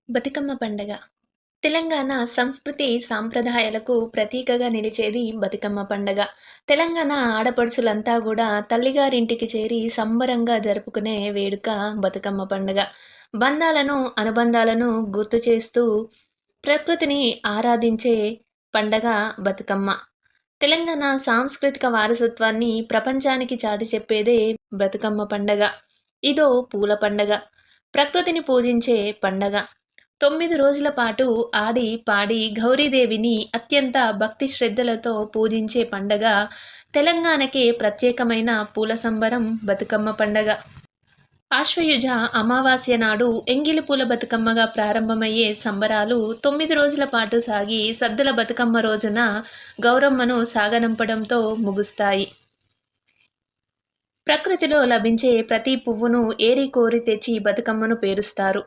బతుకమ్మ పండగ తెలంగాణ సంస్కృతి సాంప్రదాయాలకు ప్రతీకగా నిలిచేది బతుకమ్మ పండగ. తెలంగాణ ఆడపడుచులంతా గూడా తల్లిగారింటికి చేరి సంబరంగా జరుపుకునే వేడుక బతుకమ్మ పండగ. బంధాలను, అనుబంధాలను గుర్తు చేస్తూ ప్రకృతిని ఆరాధించే పండగ బతుకమ్మ. తెలంగాణ సాంస్కృతిక వారసత్వాన్ని ప్రపంచానికి చాటి చెప్పేదే బతుకమ్మ పండగ. ఇదో పూల పండగ. ప్రకృతిని పూజించే పండగ. 9 రోజుల పాటు ఆడి, పాడి గౌరీదేవిని అత్యంత భక్తి శ్రద్ధలతో పూజించే పండగ తెలంగాణకే ప్రత్యేకమైన పూల సంబరం బతుకమ్మ పండగ. ఆశ్వయుజ అమావాస్య నాడు ఎంగిలి పూల బతుకమ్మగా ప్రారంభమయ్యే సంబరాలు 9 రోజుల పాటు సాగి సద్దుల బతుకమ్మ రోజున గౌరమ్మను సాగనంపడంతో ముగుస్తాయి. ప్రకృతిలో లభించే ప్రతి పువ్వును ఏరి కోరి తెచ్చి బతుకమ్మను పేరుస్తారు.